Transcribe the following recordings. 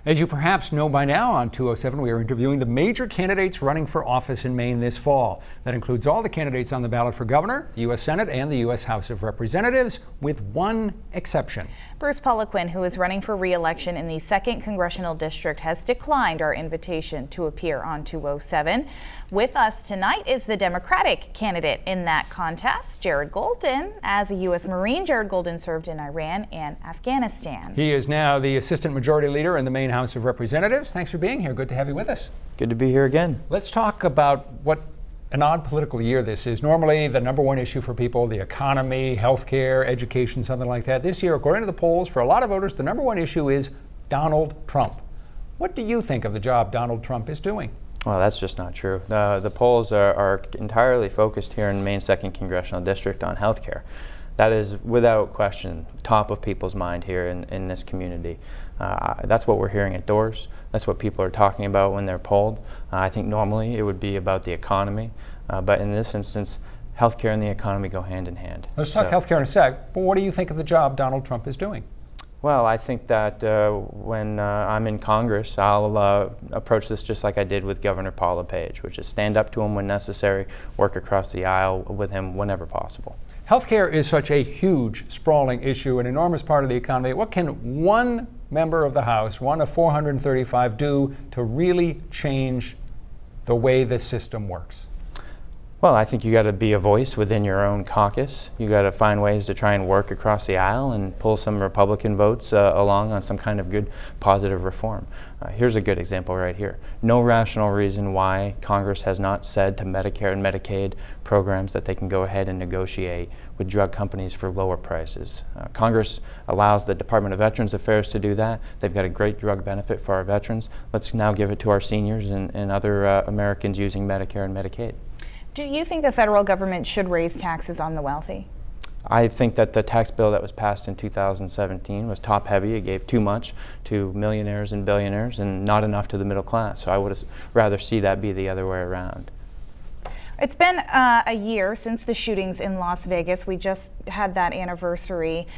As you perhaps know by now, on 207, we are interviewing the major candidates running for office in Maine this fall. That includes all the candidates on the ballot for governor, the U.S. Senate, and the U.S. House of Representatives, with one exception. Bruce Poliquin, who is running for re-election in the 2nd Congressional District, has declined our invitation to appear on 207. With us tonight is the Democratic candidate in that contest, Jared Golden. As a U.S. Marine, Jared Golden served in Iran and Afghanistan. He is now the Assistant Majority Leader in the Maine House of Representatives. Thanks for being here. Good to have you with us. Good to be here again. Let's talk about what an odd political year this is. Normally, the number one issue for people, the economy, healthcare, education, something like that. This year, according to the polls, for a lot of voters, the number one issue is Donald Trump. What do you think of the job Donald Trump is doing? Well, that's just not true. The polls are entirely focused here in Maine's 2nd Congressional District on healthcare. That is, without question, top of people's mind here in this community. That's what we're hearing at doors. That's what people are talking about when they're polled. I think normally it would be about the economy, but in this instance, healthcare and the economy go hand in hand. Let's talk healthcare in a sec, but what do you think of the job Donald Trump is doing? Well, I think that when I'm in Congress, I'll approach this just like I did with Governor Paul LePage, which is stand up to him when necessary, work across the aisle with him whenever possible. Healthcare is such a huge, sprawling issue, an enormous part of the economy. What can one member of the House, one of 435, do to really change the way this system works? Well, I think you got to be a voice within your own caucus. You got to find ways to try and work across the aisle and pull some Republican votes along on some kind of good, positive reform. Here's a good example right here. No rational reason why Congress has not said to Medicare and Medicaid programs that they can go ahead and negotiate with drug companies for lower prices. Congress allows the Department of Veterans Affairs to do that. They've got a great drug benefit for our veterans. Let's now give it to our seniors and other Americans using Medicare and Medicaid. Do you think the federal government should raise taxes on the wealthy? I think that the tax bill that was passed in 2017 was top heavy. It gave too much to millionaires and billionaires and not enough to the middle class. So I would rather see that be the other way around. It's been a year since the shootings in Las Vegas. We just had that anniversary.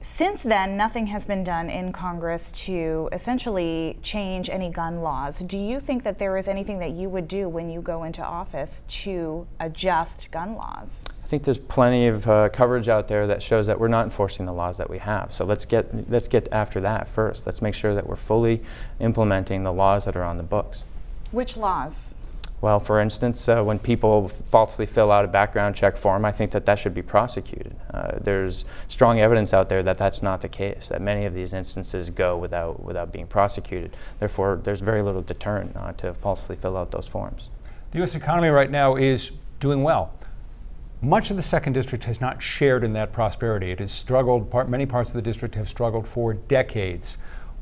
Since then, nothing has been done in Congress to essentially change any gun laws. Do you think that there is anything that you would do when you go into office to adjust gun laws? I think there's plenty of coverage out there that shows that we're not enforcing the laws that we have. So let's get after that first. Let's make sure that we're fully implementing the laws that are on the books. Which laws? Well, for instance, when people falsely fill out a background check form, I think that should be prosecuted. There's strong evidence out there that that's not the case, that many of these instances go without being prosecuted. Therefore, there's very little deterrent to falsely fill out those forms. The U.S. economy right now is doing well. Much of the 2nd District has not shared in that prosperity. It has struggled, many parts of the district have struggled for decades.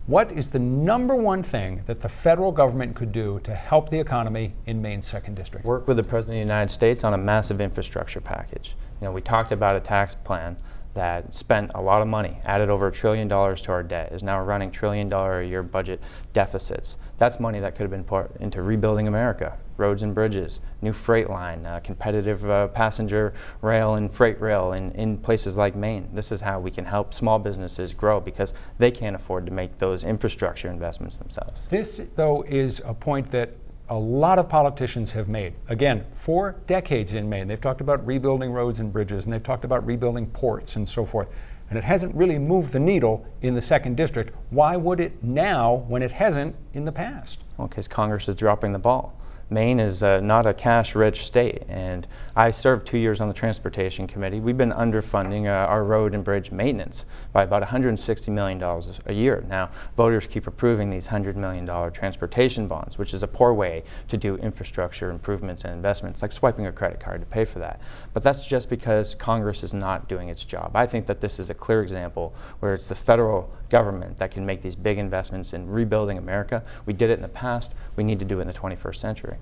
What is the number one thing that the federal government could do to help the economy in Maine's 2nd District? Work with the President of the United States on a massive infrastructure package. You know, we talked about a tax plan that spent a lot of money, added over $1 trillion to our debt, is now running $1 trillion a year budget deficits. That's money that could have been put into rebuilding America, roads and bridges, new freight line, competitive passenger rail and freight rail in places like Maine. This is how we can help small businesses grow because they can't afford to make those infrastructure investments themselves. This, though, is a point that a lot of politicians have made. Again, for decades in Maine, they've talked about rebuilding roads and bridges, and they've talked about rebuilding ports and so forth. And it hasn't really moved the needle in the 2nd District. Why would it now when it hasn't in the past? Well, because Congress is dropping the ball. Maine is not a cash-rich state, and I served 2 years on the Transportation Committee. We've been underfunding our road and bridge maintenance by about $160 million a year. Now, voters keep approving these $100 million transportation bonds, which is a poor way to do infrastructure improvements and investments, like swiping a credit card to pay for that. But that's just because Congress is not doing its job. I think that this is a clear example where it's the federal government that can make these big investments in rebuilding America. We did it in the past. We need to do it in the 21st century.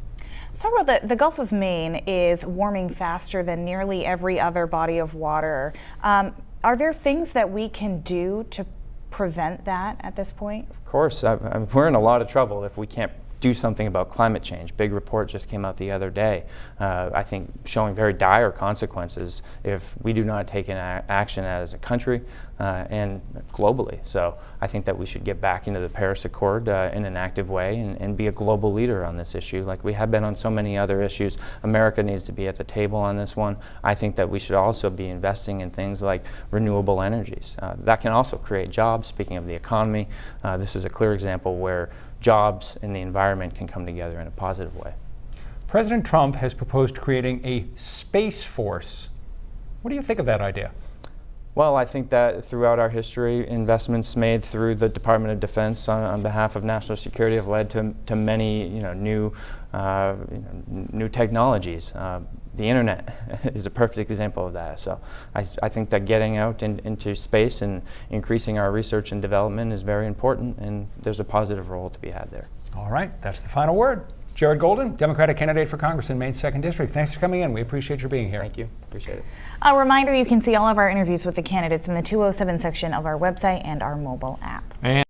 So the Gulf of Maine is warming faster than nearly every other body of water. Are there things that we can do to prevent that at this point? Of course. We're in a lot of trouble if we can't do something about climate change. Big report just came out the other day, I think showing very dire consequences if we do not take action as a country and globally. So I think that we should get back into the Paris Accord in an active way and be a global leader on this issue like we have been on so many other issues. America needs to be at the table on this one. I think that we should also be investing in things like renewable energies. That can also create jobs. Speaking of the economy, this is a clear example where jobs and the environment can come together in a positive way. President Trump has proposed creating a space force. What do you think of that idea? Well, I think that throughout our history, investments made through the Department of Defense on behalf of national security have led to many new technologies. The internet is a perfect example of that. So I think that getting out into space and increasing our research and development is very important, and there's a positive role to be had there. All right, that's the final word. Jared Golden, Democratic candidate for Congress in Maine's 2nd District. Thanks for coming in. We appreciate your being here. Thank you. Appreciate it. A reminder, you can see all of our interviews with the candidates in the 207 section of our website and our mobile app. And